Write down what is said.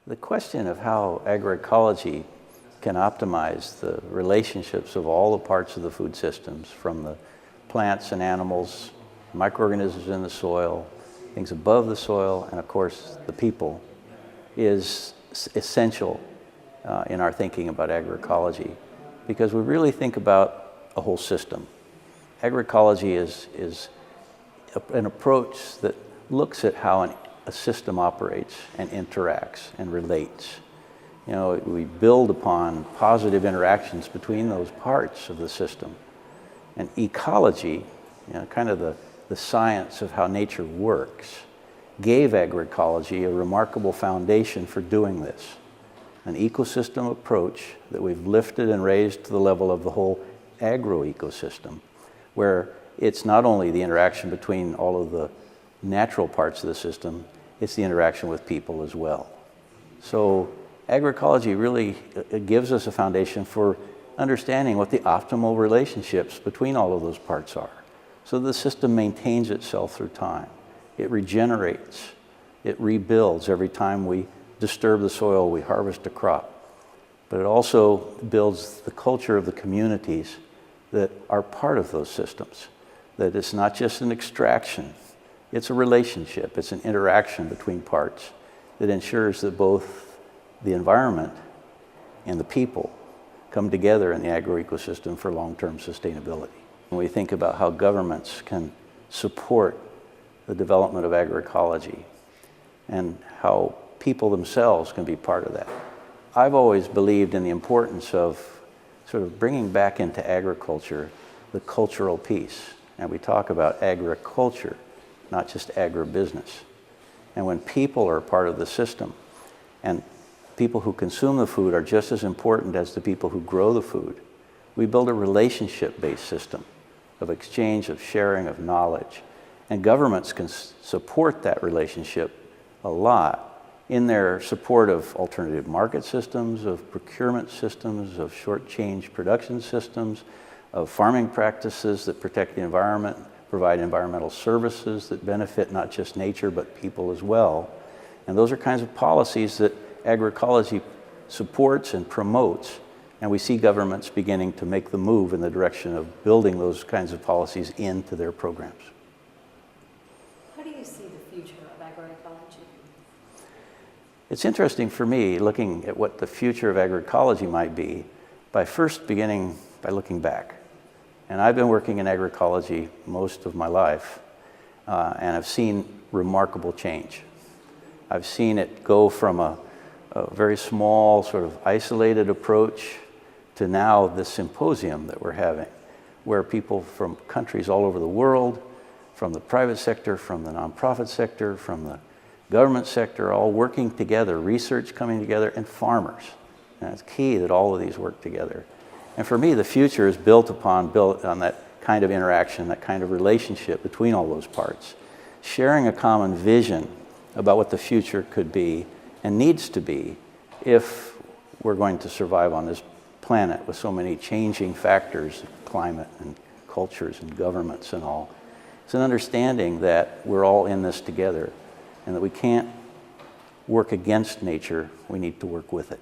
The question of how agroecology can optimize the relationships of all the parts of the food systems, from the plants and animals, microorganisms in the soil, things above the soil, and of course the people, is essential in our thinking about agroecology, because we really think about a whole system. Agroecology is an approach that looks at how a system operates and interacts and relates. You know, we build upon positive interactions between those parts of the system. And ecology, you know, kind of the science of how nature works, gave agroecology a remarkable foundation for doing this. An ecosystem approach that we've lifted and raised to the level of the whole agroecosystem, where it's not only the interaction between all of the natural parts of the system, it's the interaction with people as well. So agroecology really gives us a foundation for understanding what the optimal relationships between all of those parts are, so the system maintains itself through time. It regenerates, it rebuilds every time we disturb the soil, we harvest a crop. But it also builds the culture of the communities that are part of those systems, that it's not just an extraction, it's a relationship, it's an interaction between parts that ensures that both the environment and the people come together in the agroecosystem for long-term sustainability. When we think about how governments can support the development of agroecology and how people themselves can be part of that, I've always believed in the importance of sort of bringing back into agriculture the cultural piece. And we talk about agriculture, not just agribusiness. And when people are part of the system, and people who consume the food are just as important as the people who grow the food, we build a relationship-based system of exchange, of sharing, of knowledge. And governments can support that relationship a lot in their support of alternative market systems, of procurement systems, of short-change production systems, of farming practices that protect the environment, provide environmental services that benefit not just nature but people as well. And those are kinds of policies that agroecology supports and promotes, and we see governments beginning to make the move in the direction of building those kinds of policies into their programs. How do you see the future of agroecology? It's interesting for me looking at what the future of agroecology might be by first beginning by looking back. And I've been working in agroecology most of my life, and I've seen remarkable change. I've seen it go from a very small, sort of isolated approach to now this symposium that we're having, where people from countries all over the world, from the private sector, from the nonprofit sector, from the government sector, all working together, research coming together, and farmers. And it's key that all of these work together. And for me, the future is built on that kind of interaction, that kind of relationship between all those parts, sharing a common vision about what the future could be and needs to be if we're going to survive on this planet with so many changing factors, climate and cultures and governments and all. It's an understanding that we're all in this together and that we can't work against nature, we need to work with it.